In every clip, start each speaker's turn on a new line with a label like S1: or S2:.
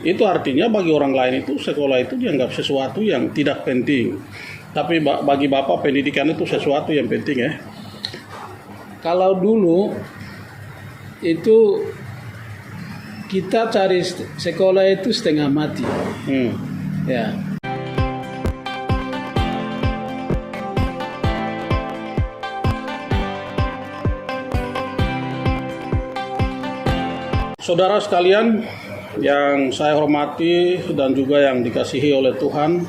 S1: Itu artinya bagi orang lain itu sekolah itu dianggap sesuatu yang tidak penting. Tapi bagi Bapak pendidikan itu sesuatu yang penting ya.
S2: Kalau dulu itu kita cari sekolah itu setengah mati. Ya.
S1: Saudara sekalian yang saya hormati dan juga yang dikasihi oleh Tuhan,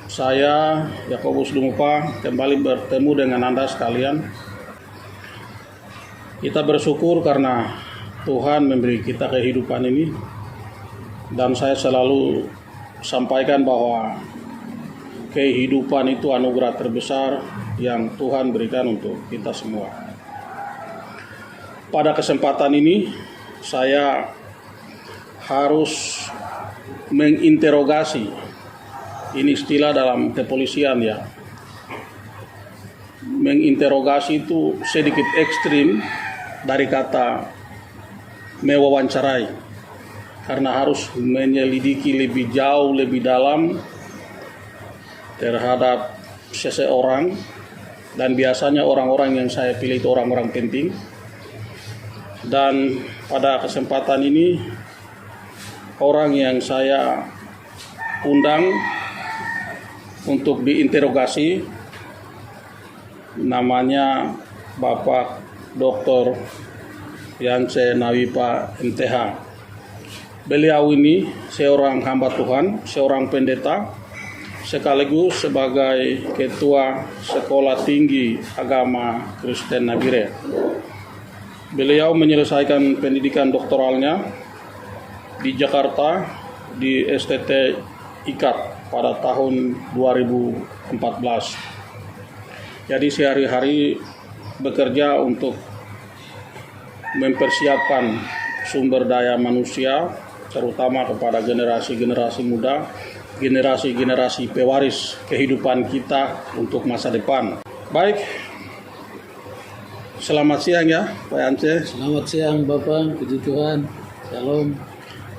S1: saya Yakobus Lumupa kembali bertemu dengan Anda sekalian. Kita bersyukur karena Tuhan memberi kita kehidupan ini, dan saya selalu sampaikan bahwa kehidupan itu anugerah terbesar yang Tuhan berikan untuk kita semua. Pada kesempatan ini saya harus menginterogasi, ini istilah dalam kepolisian ya, menginterogasi itu sedikit ekstrim dari kata mewawancarai, karena harus menyelidiki lebih jauh, lebih dalam terhadap seseorang, dan biasanya orang-orang yang saya pilih itu orang-orang penting. Dan pada kesempatan ini orang yang saya undang untuk diinterogasi namanya Bapak Dr. Yance Nawipa MTH. Beliau ini seorang hamba Tuhan, seorang pendeta, sekaligus sebagai Ketua Sekolah Tinggi Agama Kristen Nabire. Beliau menyelesaikan pendidikan doktoralnya di Jakarta di STT IKAT pada tahun 2014. Jadi sehari-hari bekerja untuk mempersiapkan sumber daya manusia, terutama kepada generasi-generasi muda, generasi-generasi pewaris kehidupan kita untuk masa depan. Baik, selamat siang ya Pak Yance.
S2: Selamat siang Bapak, puji Tuhan. Shalom.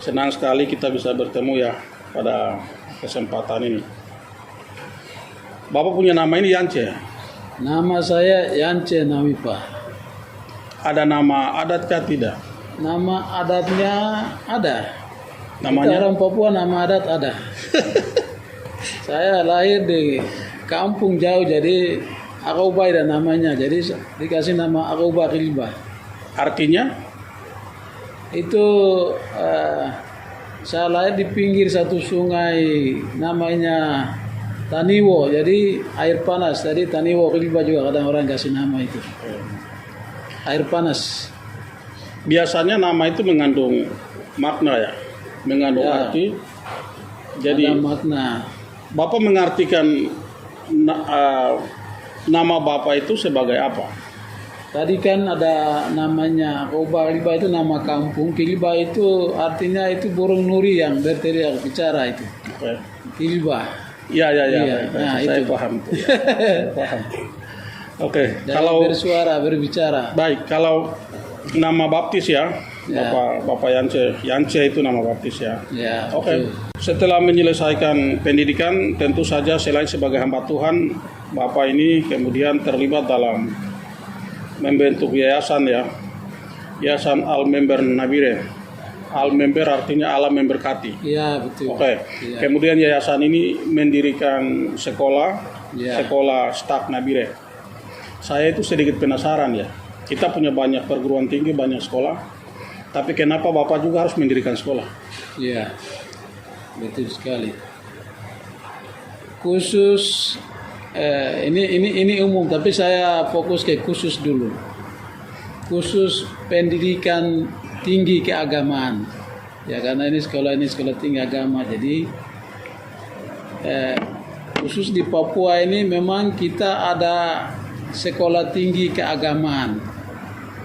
S1: Senang sekali kita bisa bertemu ya pada kesempatan ini. Bapak punya nama ini Yance?
S2: Nama saya Yance Nawipa.
S1: Ada nama adatkah tidak?
S2: Nama adatnya ada.
S1: Namanya?
S2: Kita orang Papua nama adat ada. Saya lahir di kampung jauh, jadi Akauba ada namanya. Jadi dikasih nama Akauba Kilba.
S1: Artinya?
S2: Itu saya lahir di pinggir satu sungai namanya Taniwo, jadi air panas. Jadi Taniwo Kilba juga kadang orang kasih nama itu. Air panas.
S1: Biasanya nama itu mengandung makna ya, mengandung arti. Jadi
S2: ada makna.
S1: Bapak mengartikan nama Bapak itu sebagai apa?
S2: Tadi kan ada namanya Akauba Kilba, itu nama kampung. Kilba itu artinya itu burung nuri yang berteriak bicara itu. Kilba.
S1: Ya.
S2: Nah,
S1: saya
S2: itu
S1: paham. Ya, paham. Oke.
S2: Dari
S1: Kalau
S2: bersuara, berbicara.
S1: baik, kalau nama baptis ya,
S2: Ya.
S1: Bapak Yance itu nama baptis ya.
S2: Ya.
S1: Oke. Setelah menyelesaikan pendidikan, tentu saja selain sebagai hamba Tuhan, Bapak ini kemudian terlibat dalam membentuk yayasan ya, Yayasan Al-Member Nabire. Al-Member artinya Allah memberkati.
S2: Iya, betul.
S1: Oke.
S2: Ya.
S1: Kemudian yayasan ini mendirikan sekolah,
S2: Ya.
S1: sekolah Stak Nabire. Saya itu sedikit penasaran ya. Kita punya banyak perguruan tinggi, banyak sekolah, tapi kenapa Bapak juga harus mendirikan sekolah?
S2: Iya, betul sekali. Khusus ini umum, tapi saya fokus ke khusus dulu. Khusus pendidikan tinggi keagamaan. Ya, karena ini sekolah tinggi agama. Jadi khusus di Papua ini memang kita ada sekolah tinggi keagamaan.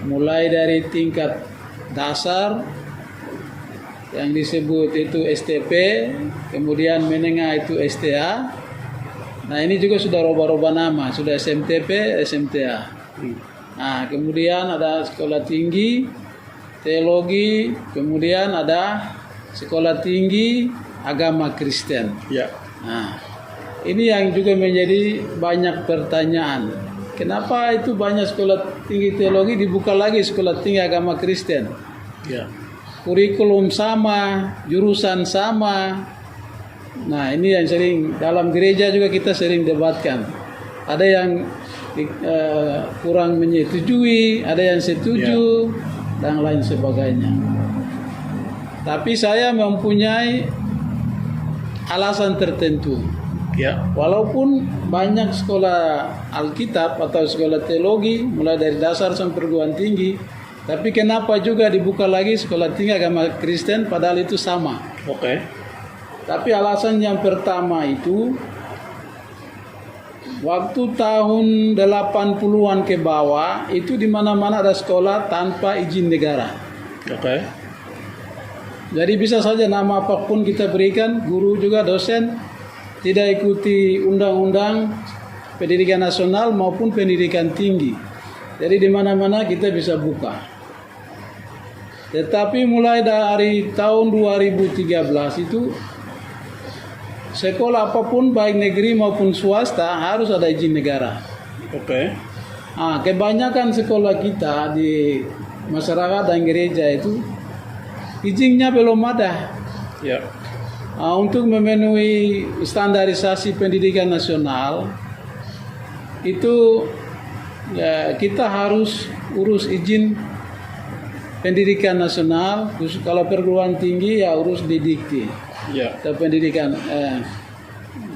S2: Mulai dari tingkat dasar yang disebut itu STP, kemudian menengah itu STA. Nah, ini juga sudah roba-roba nama, sudah SMTP, SMTA. Nah, kemudian ada sekolah tinggi teologi, kemudian ada sekolah tinggi agama Kristen.
S1: Ya.
S2: Nah, ini yang juga menjadi banyak pertanyaan. Kenapa itu banyak sekolah tinggi teologi dibuka lagi sekolah tinggi agama Kristen?
S1: Ya.
S2: Kurikulum sama, jurusan sama. Nah, ini yang sering dalam gereja juga kita sering debatkan. Ada yang kurang menyetujui, ada yang setuju, dan lain sebagainya. Tapi saya mempunyai alasan tertentu.
S1: Ya.
S2: Walaupun banyak sekolah Alkitab atau sekolah teologi, mulai dari dasar sampai perguruan tinggi, tapi kenapa juga dibuka lagi sekolah tinggi agama Kristen padahal itu sama?
S1: Oke.
S2: Tapi alasan yang pertama itu, waktu tahun 80-an ke bawah, itu di mana-mana ada sekolah tanpa izin negara.
S1: Oke.
S2: Jadi bisa saja nama apapun kita berikan, guru juga dosen, tidak ikuti undang-undang pendidikan nasional maupun pendidikan tinggi. Jadi di mana-mana kita bisa buka. Tetapi mulai dari tahun 2013 itu, sekolah apapun baik negeri maupun swasta harus ada izin negara.
S1: Oke.
S2: Kebanyakan sekolah kita di masyarakat dan gereja itu izinnya belum ada.
S1: Ya.
S2: Untuk memenuhi standarisasi pendidikan nasional itu ya, kita harus urus izin pendidikan nasional. Kalau perguruan tinggi ya urus Didikti.
S1: Ya.
S2: Atau pendidikan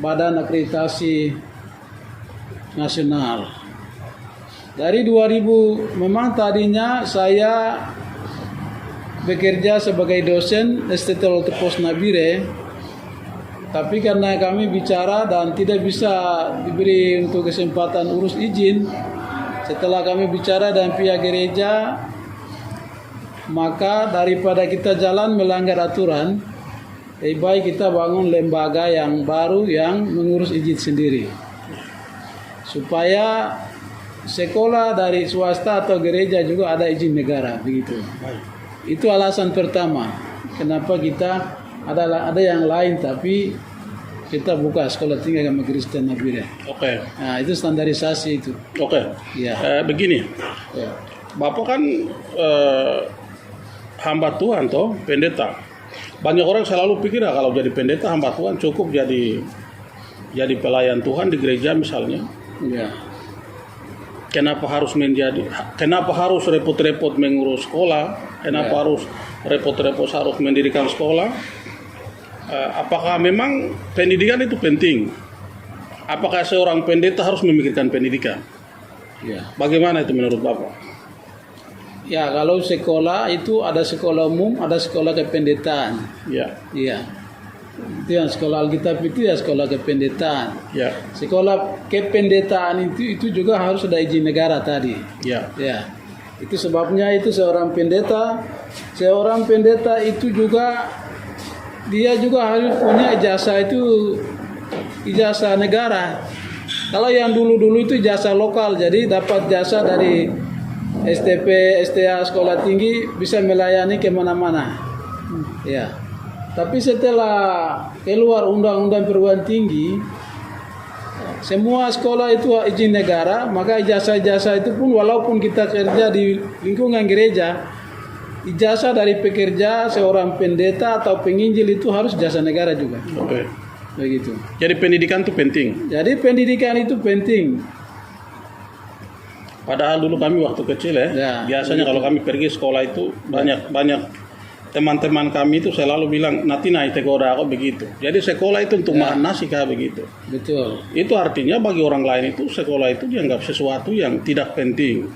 S2: Badan Akreditasi Nasional. Dari 2000 memang tadinya saya bekerja sebagai dosen STT Pos Nabire, tapi karena kami bicara dan tidak bisa diberi untuk kesempatan urus izin, setelah kami bicara dengan pihak gereja, maka daripada kita jalan melanggar aturan, lebih baik kita bangun lembaga yang baru yang mengurus izin sendiri, supaya sekolah dari swasta atau gereja juga ada izin negara, begitu. Itu alasan pertama kenapa kita ada yang lain tapi kita buka sekolah tinggi agama Kristen Nabire.
S1: Oke.
S2: Nah, itu standarisasi itu.
S1: Oke.
S2: Ya.
S1: Begini,
S2: Ya.
S1: Bapak kan hamba Tuhan toh, pendeta. Banyak orang selalu pikir kalau jadi pendeta hamba Tuhan cukup jadi pelayan Tuhan di gereja misalnya.
S2: Ya.
S1: Kenapa harus repot-repot mengurus sekolah? Kenapa harus repot-repot harus mendirikan sekolah? Apakah memang pendidikan itu penting? Apakah seorang pendeta harus memikirkan pendidikan?
S2: Ya.
S1: Bagaimana itu menurut Bapak?
S2: Ya, kalau sekolah itu ada sekolah umum, ada sekolah kependetaan.
S1: Ya.
S2: Iya. Itu yang sekolah Alkitab itu ya sekolah kependetaan.
S1: Ya.
S2: Sekolah kependetaan itu juga harus ada izin negara tadi.
S1: Ya.
S2: Ya. Itu sebabnya itu seorang pendeta itu juga dia juga harus punya ijazah negara. Kalau yang dulu-dulu itu ijazah lokal, jadi dapat jasa dari STP, STA sekolah tinggi bisa melayani kemana-mana. Ya. Tapi setelah keluar undang-undang perguruan tinggi, semua sekolah itu izin negara, maka ijazah-ijazah itu pun walaupun kita kerja di lingkungan gereja, ijazah dari pekerja seorang pendeta atau penginjil itu harus ijazah negara juga.
S1: Oke.
S2: Begitu.
S1: Jadi pendidikan itu penting.
S2: Jadi pendidikan itu penting.
S1: Padahal dulu kami waktu kecil biasanya kalau kami pergi sekolah itu banyak teman-teman kami itu selalu bilang nanti naik tegoda aku begitu. Jadi sekolah itu untuk makan nasi kah begitu.
S2: Betul.
S1: Itu artinya bagi orang lain itu sekolah itu dianggap sesuatu yang tidak penting.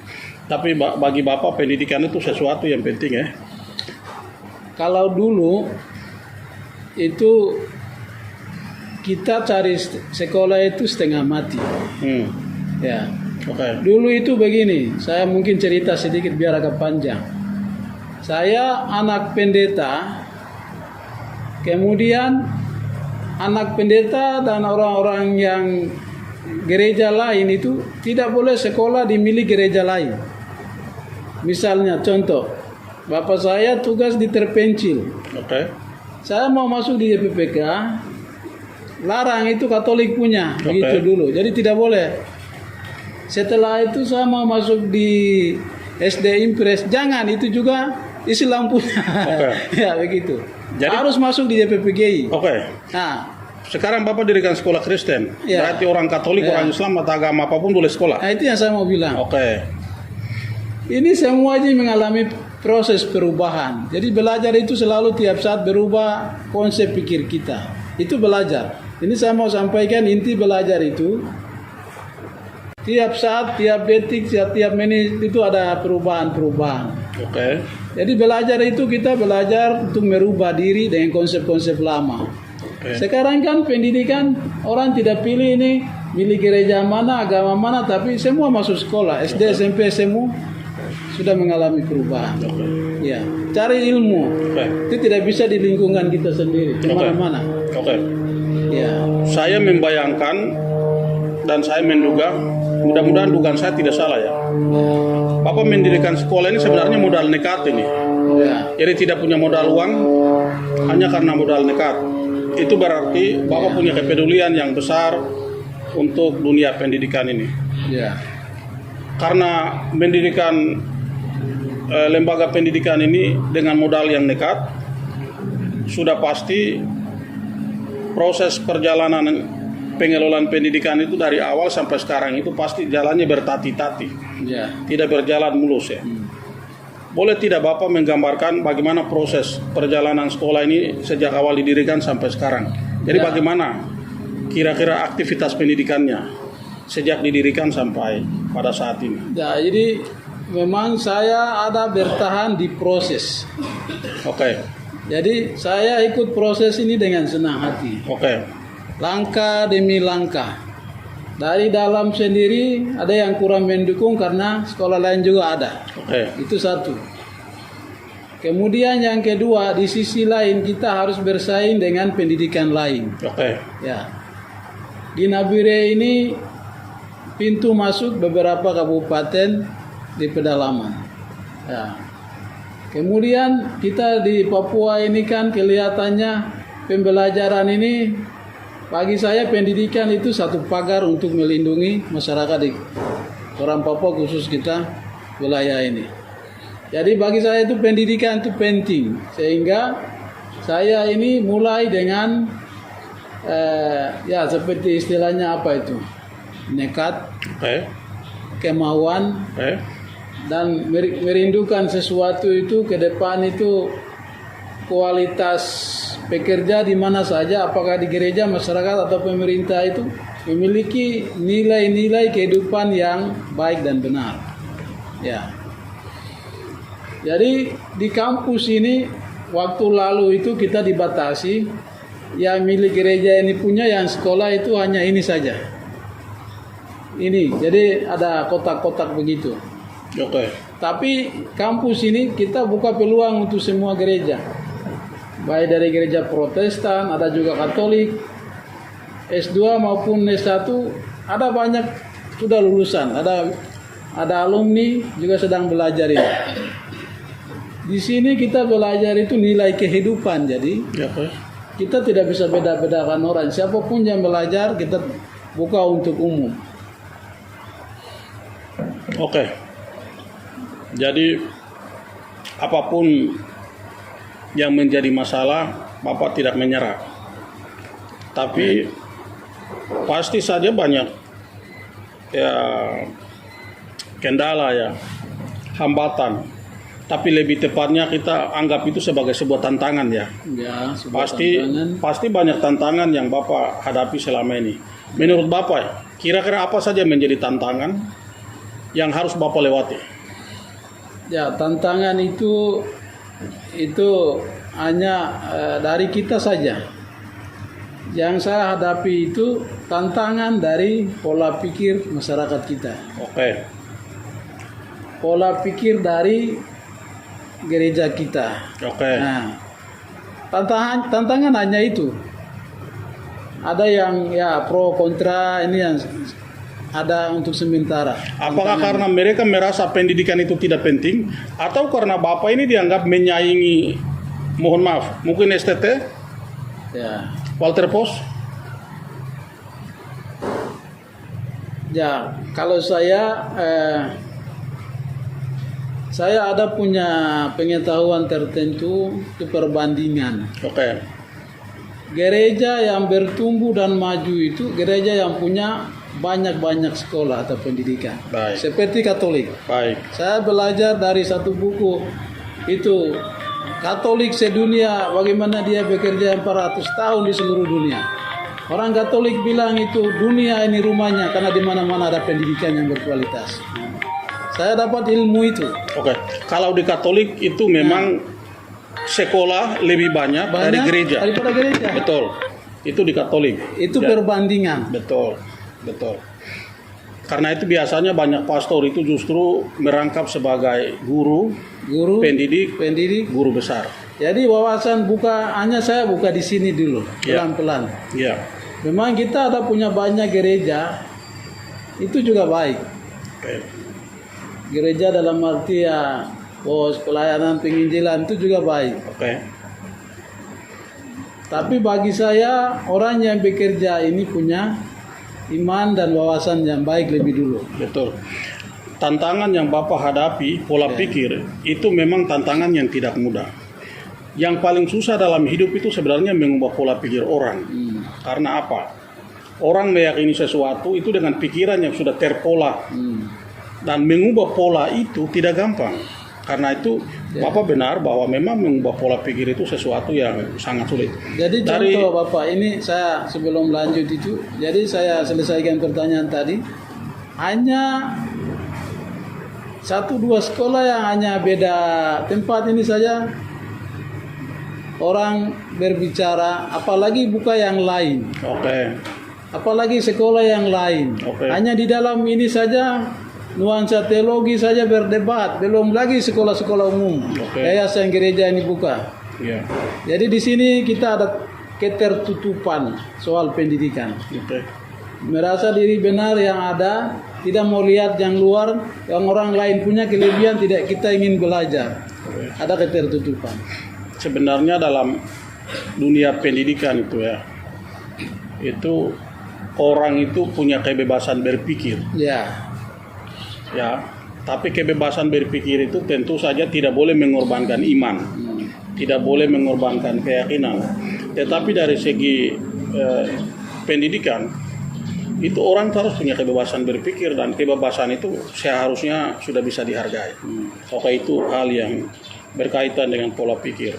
S1: Tapi bagi Bapak pendidikan itu sesuatu yang penting ya.
S2: Kalau dulu itu kita cari sekolah itu setengah mati. Ya.
S1: Oke.
S2: Dulu itu begini, saya mungkin cerita sedikit biar agak panjang. Saya anak pendeta, kemudian anak pendeta dan orang-orang yang gereja lain itu tidak boleh sekolah di milik gereja lain. Misalnya contoh, bapak saya tugas di terpencil.
S1: Oke.
S2: saya mau masuk di YPPK, larang itu Katolik punya, begitu dulu. Jadi tidak boleh. Setelah itu saya mau masuk di SD Impres, jangan, itu juga Islam punya. Ya begitu. Jadi harus masuk di YPPGI. Nah,
S1: sekarang Bapak dirikan sekolah Kristen, berarti orang Katolik, orang Islam atau agama apapun boleh sekolah.
S2: Nah, itu yang saya mau bilang. Ini semua aja mengalami proses perubahan. Jadi belajar itu selalu tiap saat berubah konsep pikir kita. Itu belajar. Ini saya mau sampaikan inti belajar itu. Tiap saat, tiap detik, tiap menit itu ada perubahan-perubahan. Jadi belajar itu kita belajar untuk merubah diri dengan konsep-konsep lama. Sekarang kan pendidikan orang tidak pilih ini milik gereja mana, agama mana, tapi semua masuk sekolah. SD, SMP, semua sudah mengalami perubahan. Ya, cari ilmu. Itu tidak bisa di lingkungan kita sendiri, di mana-mana. Ya.
S1: Saya membayangkan dan saya menduga, mudah-mudahan dugaan saya tidak salah ya. Bapak mendirikan sekolah ini sebenarnya modal nekat ini. Jadi tidak punya modal uang, hanya karena modal nekat. Itu berarti Bapak punya kepedulian yang besar untuk dunia pendidikan ini. Karena mendirikan lembaga pendidikan ini dengan modal yang nekat, sudah pasti proses perjalanan pengelolaan pendidikan itu dari awal sampai sekarang itu pasti jalannya bertati-tati, tidak berjalan mulus ya. Boleh tidak Bapak menggambarkan bagaimana proses perjalanan sekolah ini sejak awal didirikan sampai sekarang? Jadi bagaimana kira-kira aktivitas pendidikannya sejak didirikan sampai pada saat ini?
S2: Ya, jadi memang saya ada bertahan di proses. Jadi saya ikut proses ini dengan senang hati. Langkah demi langkah. Dari dalam sendiri ada yang kurang mendukung karena sekolah lain juga ada. Itu satu. Kemudian yang kedua, di sisi lain kita harus bersaing dengan pendidikan lain. Ya. Di Nabire ini pintu masuk beberapa kabupaten di pedalaman. Ya. Kemudian kita di Papua ini kan kelihatannya pembelajaran ini, bagi saya pendidikan itu satu pagar untuk melindungi masyarakat di orang Papua khusus kita wilayah ini. Jadi bagi saya itu pendidikan itu penting, sehingga saya ini mulai dengan ya seperti istilahnya apa itu, nekat, kemauan, dan merindukan sesuatu itu ke depan itu kualitas pekerja di mana saja, apakah di gereja, masyarakat atau pemerintah itu memiliki nilai-nilai kehidupan yang baik dan benar. Ya. Jadi di kampus ini waktu lalu itu kita dibatasi, yang milik gereja ini punya, yang sekolah itu hanya ini saja. Ini, jadi ada kotak-kotak begitu. Tapi kampus ini kita buka peluang untuk semua gereja, baik dari gereja Protestan, ada juga Katolik, S2 maupun S1, ada banyak sudah lulusan, ada alumni juga sedang belajar ini. Di sini kita belajar itu nilai kehidupan, jadi kita tidak bisa beda-bedakan orang. Siapapun yang belajar kita buka untuk umum.
S1: Jadi apapun yang menjadi masalah, Bapak tidak menyerah. Tapi pasti saja banyak ya kendala ya, hambatan. Tapi lebih tepatnya kita anggap itu sebagai sebuah tantangan ya. Pasti banyak tantangan yang Bapak hadapi selama ini. Menurut Bapak, kira-kira apa saja menjadi tantangan yang harus Bapak lewati?
S2: Ya, tantangan itu hanya dari kita saja. Yang saya hadapi itu tantangan dari pola pikir masyarakat kita. Pola pikir dari gereja kita. Nah, tantangan hanya itu. Ada yang ya pro kontra, ini yang ada untuk sementara.
S1: Apakah karena mereka merasa pendidikan itu tidak penting, atau karena Bapak ini dianggap menyaingi Mohon maaf, mungkin STT,
S2: Ya.
S1: Walter Pos.
S2: Ya, kalau saya ada punya pengetahuan tertentu itu perbandingan.
S1: Oke,
S2: Gereja yang bertumbuh dan maju itu gereja yang punya banyak-banyak sekolah atau pendidikan.
S1: Baik.
S2: Seperti Katolik.
S1: baik.
S2: Saya belajar dari satu buku itu Katolik sedunia, bagaimana dia bekerja 400 tahun di seluruh dunia. Orang Katolik bilang itu dunia ini rumahnya karena di mana-mana ada pendidikan yang berkualitas. Saya dapat ilmu itu.
S1: Oke, kalau di Katolik itu memang sekolah lebih banyak dari gereja.
S2: daripada gereja.
S1: Betul, itu di Katolik.
S2: Itu
S1: Ya,
S2: perbandingan.
S1: betul. Karena itu biasanya banyak pastor itu justru merangkap sebagai guru,
S2: Guru,
S1: pendidik,
S2: pendidik.
S1: guru besar.
S2: Jadi wawasan saya buka di sini dulu,
S1: Ya.
S2: pelan-pelan.
S1: Ya,
S2: Memang kita ada punya banyak gereja, itu juga baik.
S1: oke.
S2: Gereja dalam arti ya, pelayanan penginjilan itu juga baik.
S1: Oke.
S2: Tapi bagi saya orang yang bekerja ini punya iman dan wawasan yang baik lebih dulu.
S1: Betul. Tantangan yang Bapak hadapi, pola pikir, itu memang tantangan yang tidak mudah. Yang paling susah dalam hidup itu sebenarnya mengubah pola pikir orang. Karena apa? Orang meyakini sesuatu itu dengan pikiran yang sudah terpola. Dan mengubah pola itu tidak gampang. Karena itu Bapak benar bahwa memang mengubah pola pikir itu sesuatu yang sangat sulit.
S2: Jadi contoh Bapak, ini saya sebelum lanjut itu, jadi saya selesaikan pertanyaan tadi. Hanya 1-2 sekolah yang hanya beda tempat ini saja orang berbicara, apalagi buka yang lain.
S1: Oke.
S2: Apalagi sekolah yang lain.
S1: Oke.
S2: Hanya di dalam ini saja nuansa teologi saja berdebat, belum lagi sekolah-sekolah umum.
S1: Oke.
S2: Yayasan gereja ini buka.
S1: Iya.
S2: Jadi di sini kita ada ketertutupan soal pendidikan.
S1: Oke.
S2: Merasa diri benar yang ada, tidak mau lihat yang luar, yang orang lain punya kelebihan tidak kita ingin belajar.
S1: Oke.
S2: Ada ketertutupan.
S1: Sebenarnya dalam dunia pendidikan itu ya, itu orang itu punya kebebasan berpikir. Ya, tapi kebebasan berpikir itu tentu saja tidak boleh mengorbankan iman, tidak boleh mengorbankan keyakinan. Tetapi dari segi pendidikan, itu orang harus punya kebebasan berpikir dan kebebasan itu seharusnya sudah bisa dihargai. Oke, itu hal yang berkaitan dengan pola pikir.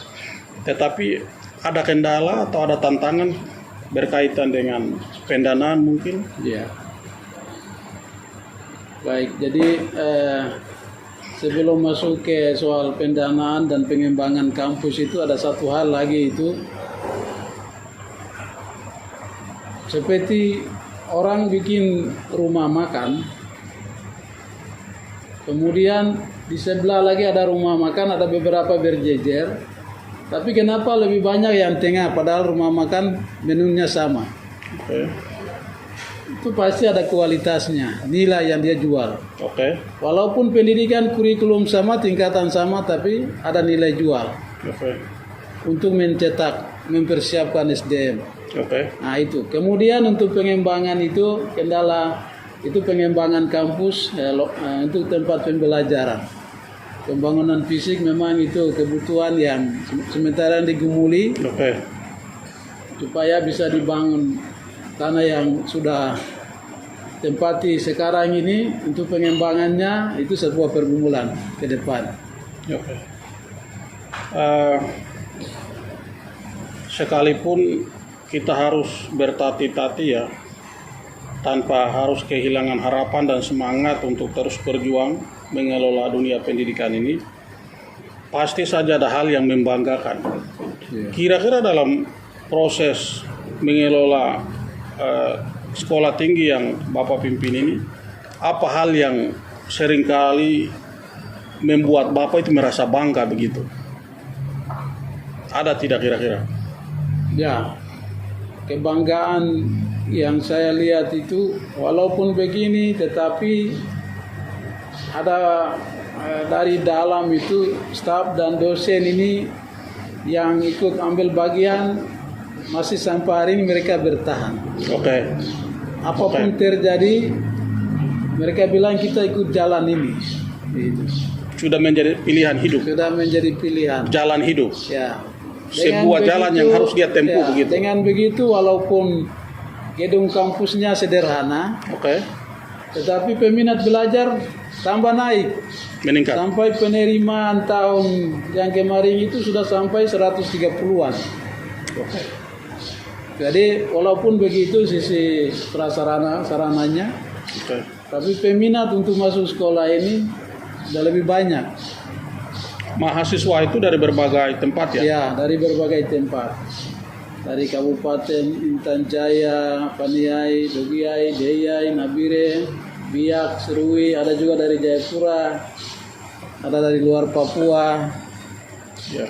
S1: Tetapi ada kendala atau ada tantangan berkaitan dengan pendanaan mungkin?
S2: Ya. Baik, jadi sebelum masuk ke soal pendanaan dan pengembangan kampus itu ada satu hal lagi itu seperti orang bikin rumah makan, kemudian di sebelah lagi ada rumah makan, ada beberapa berjejer, tapi kenapa lebih banyak yang tengah padahal rumah makan menunya sama?
S1: Oke.
S2: Itu pasti ada kualitasnya, nilai yang dia jual.
S1: Oke.
S2: Walaupun pendidikan kurikulum sama, tingkatan sama, tapi ada nilai jual
S1: Oke.
S2: untuk mencetak, mempersiapkan SDM.
S1: Oke.
S2: Nah itu. Kemudian untuk pengembangan itu kendala itu pengembangan kampus untuk tempat pembelajaran. Pembangunan fisik memang itu kebutuhan yang sementara digumuli
S1: Oke.
S2: supaya bisa dibangun tanah yang sudah tempati sekarang ini. Untuk pengembangannya itu sebuah pergumulan ke depan.
S1: Oke. Sekalipun kita harus bertati-tati ya, tanpa harus kehilangan harapan dan semangat untuk terus berjuang mengelola dunia pendidikan ini, pasti saja ada hal yang membanggakan. Kira-kira dalam proses mengelola sekolah tinggi yang Bapak pimpin ini, apa hal yang seringkali membuat Bapak itu merasa bangga begitu? Ada tidak kira-kira?
S2: Ya, kebanggaan yang saya lihat itu walaupun begini tetapi ada dari dalam itu staf dan dosen ini yang ikut ambil bagian masih sampai hari ini mereka bertahan.
S1: Oke.
S2: Apapun terjadi, mereka bilang kita ikut jalan ini. Gitu.
S1: Sudah menjadi pilihan hidup.
S2: Sudah menjadi pilihan.
S1: Jalan hidup.
S2: Ya.
S1: Sebuah jalan yang harus dia tempuh
S2: ya,
S1: begitu.
S2: Dengan begitu, walaupun gedung kampusnya sederhana,
S1: Oke.
S2: tetapi peminat belajar tambah naik.
S1: Meningkat.
S2: Sampai penerimaan tahun yang kemarin itu sudah sampai 130-an.
S1: Oke.
S2: Jadi walaupun begitu sisi sarananya,
S1: Oke.
S2: tapi peminat untuk masuk sekolah ini sudah lebih banyak.
S1: Mahasiswa itu dari berbagai tempat ya?
S2: Ya, dari berbagai tempat. Dari Kabupaten Intan Jaya, Paniai, Dogiai, Deyai, Nabire, Biak, Serui, ada juga dari Jayapura, ada dari luar Papua.
S1: Ya.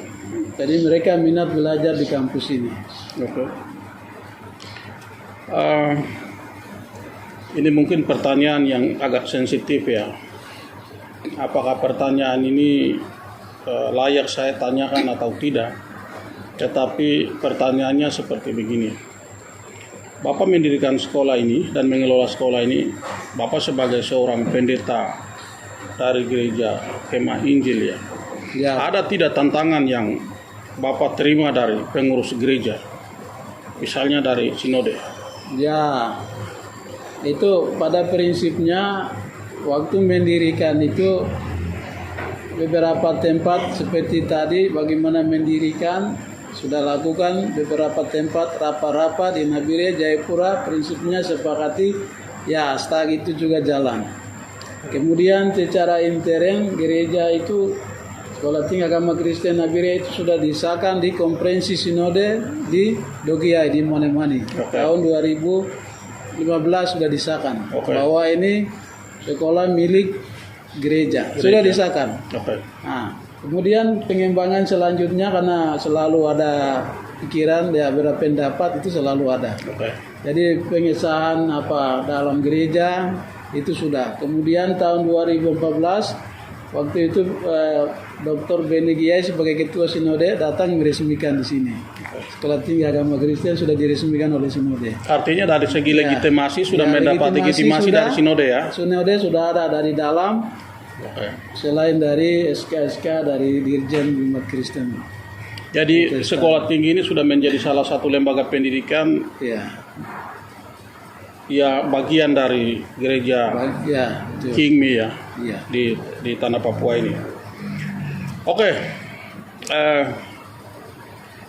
S2: Jadi mereka minat belajar di kampus ini.
S1: Oke. Ini mungkin pertanyaan yang agak sensitif ya. Apakah pertanyaan ini layak saya tanyakan atau tidak? Tetapi pertanyaannya seperti begini. Bapak mendirikan sekolah ini dan mengelola sekolah ini. Bapak sebagai seorang pendeta dari gereja Kemah Injil ya.
S2: Ya,
S1: Ada tidak tantangan yang Bapak terima dari pengurus gereja? Misalnya dari sinode.
S2: ya. Itu pada prinsipnya waktu mendirikan itu beberapa tempat seperti tadi bagaimana mendirikan sudah lakukan beberapa tempat rapat-rapat di Nabire, Jayapura, prinsipnya sepakati ya stag itu juga jalan. Kemudian secara intern gereja itu Sekolah Tinggi Agama Kristen Nabire itu sudah disahkan di konferensi sinode di Dogiai di Monemani.
S1: Oke.
S2: Tahun 2015 sudah disahkan
S1: Oke.
S2: bahwa ini sekolah milik gereja. Sudah disahkan.
S1: Oke.
S2: Nah, kemudian pengembangan selanjutnya karena selalu ada pikiran ya berpendapat itu selalu ada.
S1: Oke.
S2: Jadi pengesahan apa dalam gereja itu sudah. Kemudian tahun 2014 waktu itu Dr. Benny Giai sebagai ketua sinode datang meresmikan di sini. Sekolah Tinggi Agama Kristen sudah diresmikan oleh sinode.
S1: Artinya dari segi legitimasi sudah
S2: Ya,
S1: mendapat legitimasi
S2: sudah,
S1: dari sinode ya?
S2: Sinode sudah ada dari dalam,
S1: Oke.
S2: selain dari SK-SK dari Dirjen Umat Kristen.
S1: Jadi sekolah tinggi ini sudah menjadi salah satu lembaga pendidikan
S2: Ya,
S1: ya bagian dari gereja
S2: ya, itu.
S1: Kingmi ya
S2: Ya.
S1: di tanah Papua ini. Oke.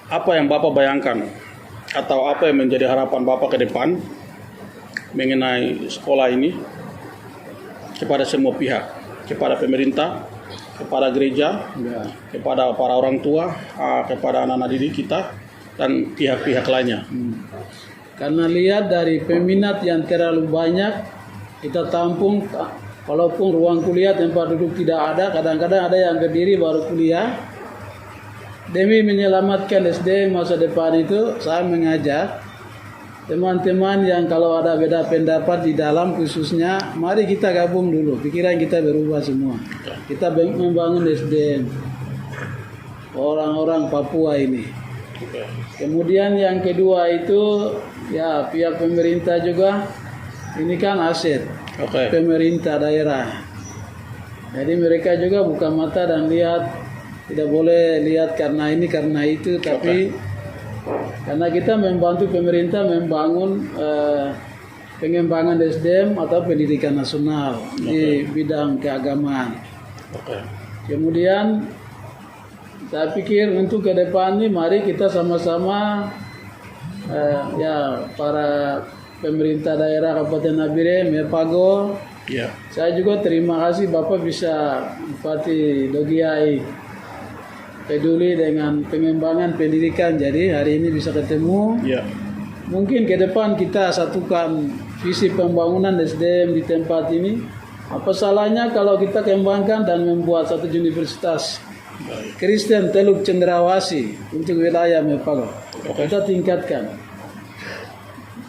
S1: Apa yang Bapak bayangkan atau apa yang menjadi harapan Bapak ke depan mengenai sekolah ini kepada semua pihak, kepada pemerintah, kepada gereja,
S2: Ya.
S1: kepada para orang tua, kepada anak-anak didik kita dan pihak-pihak lainnya.
S2: Karena lihat dari peminat yang terlalu banyak, kita tampung, walaupun ruang kuliah tempat duduk tidak ada, kadang-kadang ada yang berdiri baru kuliah. Demi menyelamatkan SDM masa depan itu, saya mengajak teman-teman yang kalau ada beda pendapat di dalam khususnya, mari kita gabung dulu, pikiran kita berubah semua. Kita membangun SDM orang-orang Papua ini.
S1: Oke.
S2: Kemudian yang kedua itu ya pihak pemerintah juga, ini kan aset
S1: Oke.
S2: pemerintah daerah. Jadi mereka juga buka mata dan lihat, tidak boleh lihat karena ini karena itu, tapi karena kita membantu pemerintah membangun pengembangan SDM atau pendidikan nasional di bidang keagamaan.
S1: Oke.
S2: Kemudian saya pikir untuk ke depan ini mari kita sama-sama ya para pemerintah daerah Kabupaten Nabire, Mepago.
S1: Ya.
S2: Saya juga terima kasih Bapak bisa Bupati Dogiai peduli dengan pengembangan pendidikan. Jadi hari ini bisa ketemu.
S1: Ya.
S2: Mungkin ke depan kita satukan visi pembangunan SDM di tempat ini. Apa salahnya kalau kita kembangkan dan membuat satu universitas Kristen Teluk Cendrawasih untuk wilayah Mepago. Kita tingkatkan.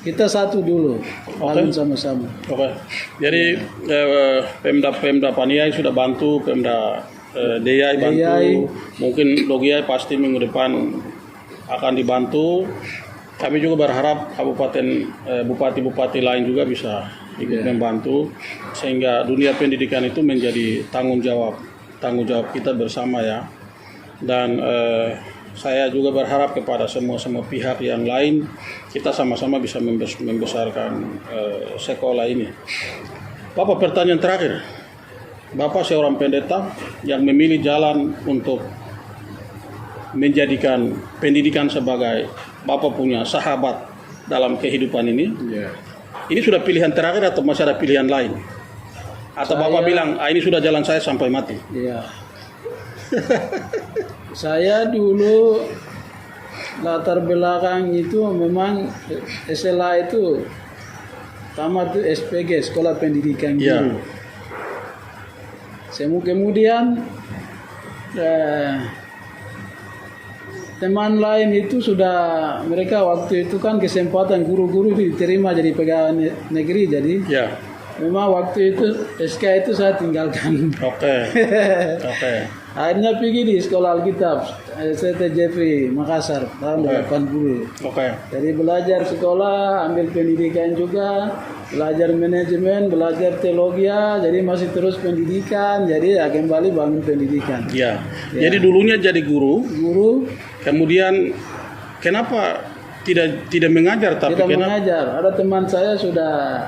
S2: Kita satu dulu, bangun sama-sama.
S1: Oke. Jadi Pemda Paniai sudah bantu Pemda Deyai bantu,
S2: Deyai.
S1: mungkin Logiai pasti minggu depan akan dibantu. Kami juga berharap kabupaten bupati-bupati lain juga bisa ikut membantu sehingga dunia pendidikan itu menjadi tanggung jawab kita bersama ya. Dan saya juga berharap kepada semua pihak yang lain kita sama-sama bisa membesarkan sekolah ini. Bapak, pertanyaan terakhir. Bapak seorang pendeta yang memilih jalan untuk menjadikan pendidikan sebagai Bapak punya sahabat dalam kehidupan ini.
S2: Ya.
S1: Ini sudah pilihan terakhir atau masih ada pilihan lain? Atau Bapak bilang, ini sudah jalan saya sampai mati?
S2: Iya. Saya dulu latar belakang itu memang SLA itu tamat itu SPG, Sekolah Pendidikan Guru. Kemudian teman lain itu sudah, mereka waktu itu kan kesempatan guru-guru diterima jadi pegawai negeri, jadi memang waktu itu SK itu saya tinggalkan.
S1: Oke.
S2: Akhirnya pergi di Sekolah Alkitab ST Jeffrey Makassar tahun 80. Jadi belajar sekolah, ambil pendidikan juga, belajar manajemen, belajar teologi, jadi masih terus pendidikan, jadi kembali bangun pendidikan.
S1: Ya. Jadi dulunya jadi guru, kemudian kenapa tidak mengajar tapi
S2: mengajar? Ada teman saya sudah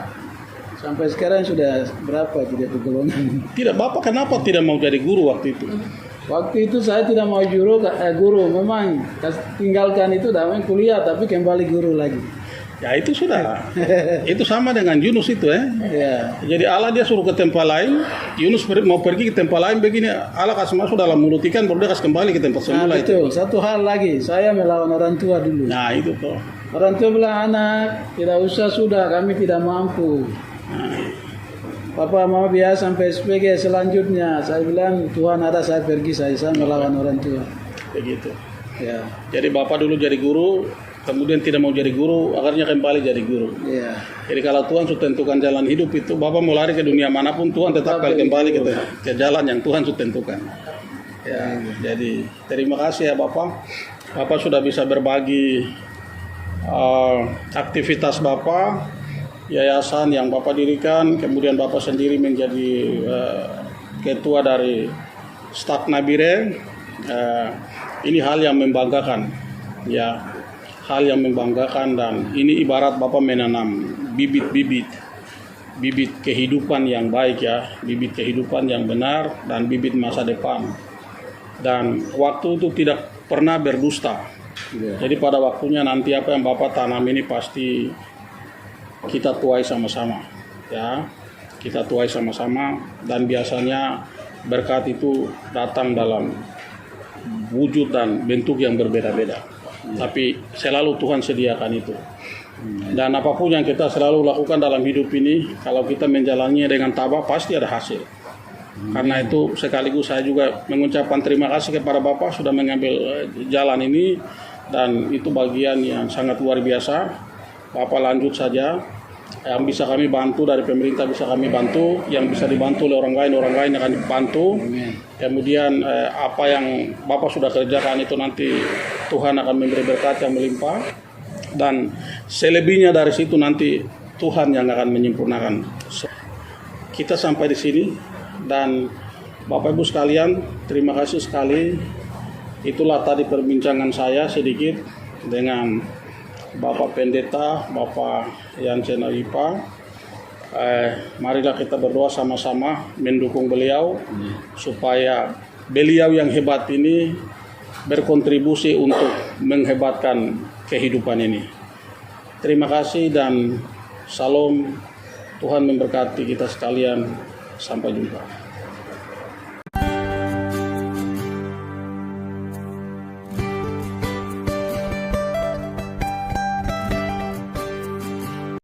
S2: sampai sekarang sudah berapa tidak golongan.
S1: Tidak, Bapak kenapa tidak mau jadi guru waktu itu?
S2: Waktu itu saya tidak mau guru, memang tinggalkan itu damai kuliah tapi kembali guru lagi.
S1: Ya itu sudah. Itu sama dengan Yunus itu
S2: Ya.
S1: Jadi Allah dia suruh ke tempat lain, Yunus mau pergi ke tempat lain begini, Allah kasih masuk dalam mulut ikan baru dia kasih kembali ke tempat semula itu.
S2: Satu hal lagi, saya melawan orang tua dulu.
S1: Nah itu tuh.
S2: Orang tua bilang, anak tidak usah, sudah kami tidak mampu. Papa mama biasa sampai SPG selanjutnya. Saya bilang Tuhan ada, saya pergi, saya melawan orang tua.
S1: Begitu.
S2: Ya.
S1: Jadi Bapak dulu jadi guru, kemudian tidak mau jadi guru, akhirnya kembali jadi guru.
S2: Ya.
S1: Jadi kalau Tuhan sudah tentukan jalan hidup itu, Bapak mau lari ke dunia manapun, Tuhan tetap kembali ke jalan yang Tuhan sudah tentukan. Ya. Jadi terima kasih ya Bapak. Bapak sudah bisa berbagi aktivitas Bapak, yayasan yang Bapak dirikan, kemudian Bapak sendiri menjadi ketua dari staf Nabire. Ini hal yang membanggakan, ya, hal yang membanggakan, dan ini ibarat Bapak menanam bibit kehidupan yang baik ya, bibit kehidupan yang benar dan bibit masa depan. Dan waktu itu tidak pernah berdusta. Jadi pada waktunya nanti apa yang Bapak tanam ini pasti kita tuai sama-sama, ya, kita tuai sama-sama, dan biasanya berkat itu datang dalam wujud dan bentuk yang berbeda-beda. Tapi selalu Tuhan sediakan itu. Dan apapun yang kita selalu lakukan dalam hidup ini, kalau kita menjalannya dengan tabah pasti ada hasil. Karena itu sekaligus saya juga mengucapkan terima kasih kepada Bapak sudah mengambil jalan ini, dan itu bagian yang sangat luar biasa. Bapak lanjut saja, yang bisa kami bantu dari pemerintah bisa kami bantu, yang bisa dibantu oleh orang lain akan dibantu. Kemudian apa yang Bapak sudah kerjakan itu nanti Tuhan akan memberi berkat yang melimpah, dan selebihnya dari situ nanti Tuhan yang akan menyempurnakan. Kita sampai di sini, dan Bapak Ibu sekalian, terima kasih sekali. Itulah tadi perbincangan saya sedikit dengan Bapak Pendeta, Bapak Yansen Awipa. Marilah kita berdoa sama-sama mendukung beliau supaya beliau yang hebat ini berkontribusi untuk menghebatkan kehidupan ini. Terima kasih dan salam. Tuhan memberkati kita sekalian. Sampai jumpa.